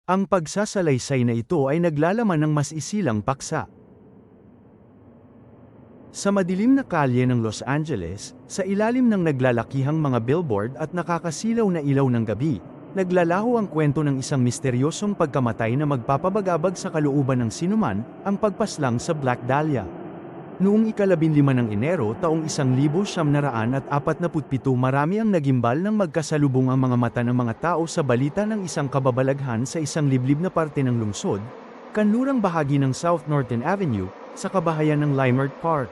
Ang pagsasalaysay na ito ay naglalaman ng mas isilang paksa. Sa madilim na kalye ng Los Angeles, sa ilalim ng naglalakihang mga billboard at nakakasilaw na ilaw ng gabi, naglalaho ang kwento ng isang misteryosong pagkamatay na magpapabagabag sa kalooban ng sinuman, ang pagpaslang sa Black Dahlia. Noong ika-15 ng Enero taong 1947, marami ang nagimbal ng magkasalubong ang mga mata ng mga tao sa balita ng isang kababalaghan sa isang liblib na parte ng lungsod, kanlurang bahagi ng South Norton Avenue, sa kabahayan ng Leimert Park.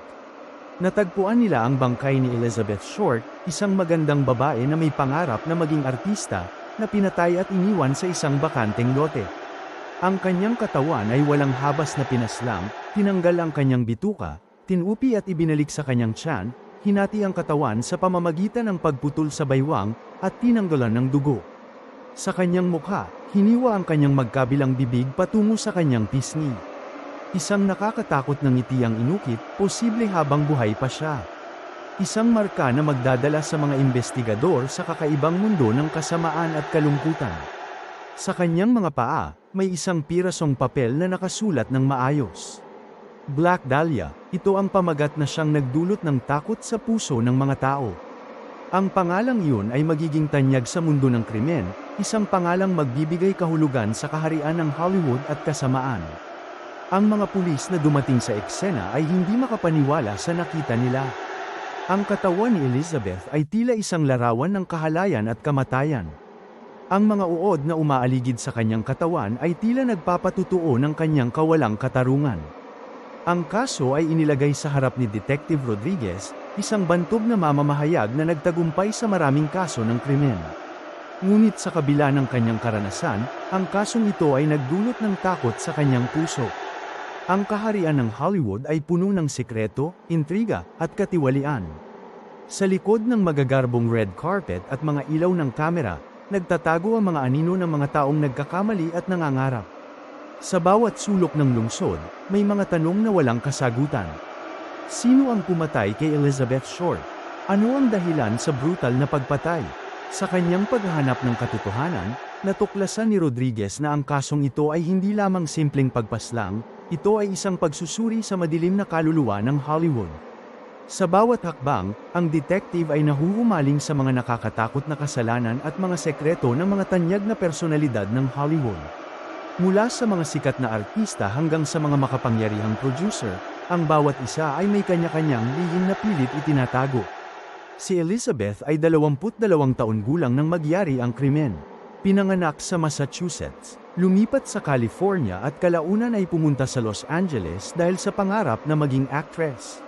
Natagpuan nila ang bangkay ni Elizabeth Short, isang magandang babae na may pangarap na maging artista, na pinatay at iniwan sa isang bakanteng lote. Ang kanyang katawan ay walang habas na pinaslang, tinanggal ang kanyang bituka, tinupi at ibinalik sa kanyang tiyan, hinati ang katawan sa pamamagitan ng pagputol sa baywang, at tinanggalan ng dugo. Sa kanyang mukha, hiniwa ang kanyang magkabilang bibig patungo sa kanyang pisngi. Isang nakakatakot na ngiti ang inukit, posible habang buhay pa siya. Isang marka na magdadala sa mga investigador sa kakaibang mundo ng kasamaan at kalungkutan. Sa kanyang mga paa, may isang pirasong papel na nakasulat ng maayos. Black Dahlia, ito ang pamagat na siyang nagdulot ng takot sa puso ng mga tao. Ang pangalang iyon ay magiging tanyag sa mundo ng krimen, isang pangalang magbibigay kahulugan sa kaharian ng Hollywood at kasamaan. Ang mga pulis na dumating sa eksena ay hindi makapaniwala sa nakita nila. Ang katawan ni Elizabeth ay tila isang larawan ng kahalayan at kamatayan. Ang mga uod na umaaligid sa kanyang katawan ay tila nagpapatutuo ng kanyang kawalang katarungan. Ang kaso ay inilagay sa harap ni Detective Rodriguez, isang bantog na mamamahayag na nagtagumpay sa maraming kaso ng krimen. Ngunit sa kabila ng kanyang karanasan, ang kasong ito ay nagdulot ng takot sa kanyang puso. Ang kaharian ng Hollywood ay puno ng sikreto, intriga, at katiwalian. Sa likod ng magagarbong red carpet at mga ilaw ng kamera, nagtatago ang mga anino ng mga taong nagkakamali at nangangarap. Sa bawat sulok ng lungsod, may mga tanong na walang kasagutan. Sino ang pumatay kay Elizabeth Short? Ano ang dahilan sa brutal na pagpatay? Sa kanyang paghahanap ng katotohanan, natuklasan ni Rodriguez na ang kasong ito ay hindi lamang simpleng pagpaslang, ito ay isang pagsusuri sa madilim na kaluluwa ng Hollywood. Sa bawat hakbang, ang detective ay nahuhumaling sa mga nakakatakot na kasalanan at mga sekreto ng mga tanyag na personalidad ng Hollywood. Mula sa mga sikat na artista hanggang sa mga makapangyarihang producer, ang bawat isa ay may kanya-kanyang lihim na pilit itinatago. Si Elizabeth ay 22 taon gulang nang magyari ang krimen. Pinanganak sa Massachusetts, lumipat sa California at kalaunan ay pumunta sa Los Angeles dahil sa pangarap na maging actress.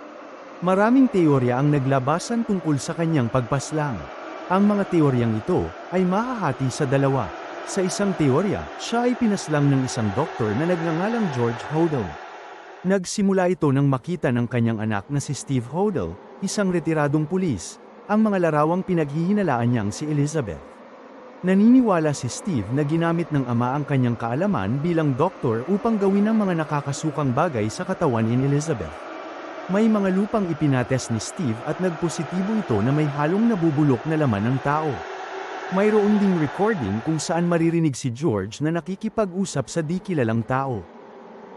Maraming teorya ang naglabasan tungkol sa kanyang pagpaslang. Ang mga teoryang ito ay mahahati sa dalawa. Sa isang teorya, siya ay pinaslang ng isang doktor na nagngangalang George Hodel. Nagsimula ito nang makita ng kanyang anak na si Steve Hodel, isang retiradong pulis, ang mga larawang pinaghihinalaan niyang si Elizabeth. Naniniwala si Steve na ginamit ng ama ang kanyang kaalaman bilang doktor upang gawin ang mga nakakasukang bagay sa katawan ni Elizabeth. May mga lupang ipinates ni Steve at nagpositibo ito na may halong nabubulok na laman ng tao. Mayroon ding recording kung saan maririnig si George na nakikipag-usap sa di kilalang tao.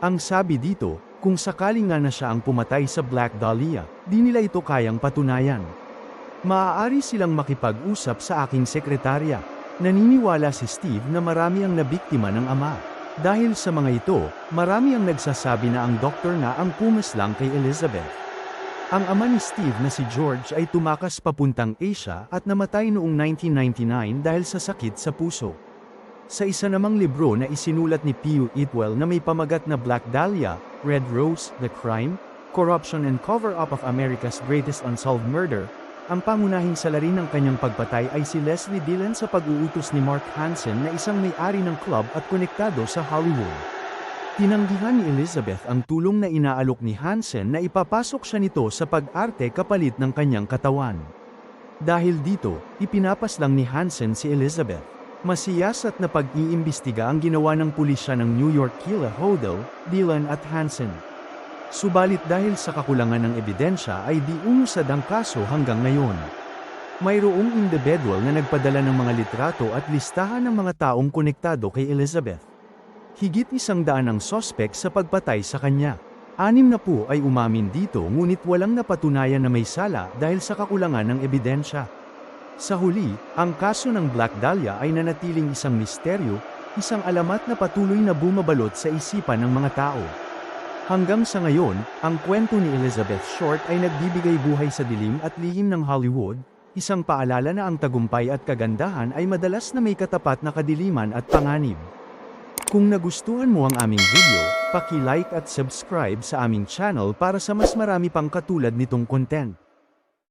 Ang sabi dito, kung sakaling nga na siya ang pumatay sa Black Dahlia, di nila ito kayang patunayan. Maaari silang makipag-usap sa aking sekretarya. Naniniwala si Steve na marami ang nabiktima ng ama. Dahil sa mga ito, marami ang nagsasabi na ang doktor na ang pumaslang kay Elizabeth. Ang ama ni Steve na si George ay tumakas papuntang Asia at namatay noong 1999 dahil sa sakit sa puso. Sa isa namang libro na isinulat ni Pew Itwell na may pamagat na Black Dahlia, Red Rose, The Crime, Corruption and Cover-Up of America's Greatest Unsolved Murder, ang pangunahing salarin ng kanyang pagpatay ay si Leslie Dillon sa pag-uutos ni Mark Hansen na isang may-ari ng club at konektado sa Hollywood. Tinanggihan ni Elizabeth ang tulong na inaalok ni Hansen na ipapasok siya nito sa pag-arte kapalit ng kanyang katawan. Dahil dito, ipinapaslang ni Hansen si Elizabeth. Masiyasat na pag-iimbestiga ang ginawa ng pulisya ng New York kila Hodel, Dillon at Hansen. Subalit dahil sa kakulangan ng ebidensya ay di umusad ang kaso hanggang ngayon. Mayroong individual na nagpadala ng mga litrato at listahan ng mga taong konektado kay Elizabeth. Higit 100 ang sospek sa pagpatay sa kanya. 60 ay umamin dito ngunit walang napatunayan na may sala dahil sa kakulangan ng ebidensya. Sa huli, ang kaso ng Black Dahlia ay nanatiling isang misteryo, isang alamat na patuloy na bumabalot sa isipan ng mga tao. Hanggang sa ngayon, ang kwento ni Elizabeth Short ay nagbibigay buhay sa dilim at lihim ng Hollywood, isang paalala na ang tagumpay at kagandahan ay madalas na may katapat na kadiliman at panganib. Kung nagustuhan mo ang aming video, paki-like at subscribe sa aming channel para sa mas marami pang katulad nitong content.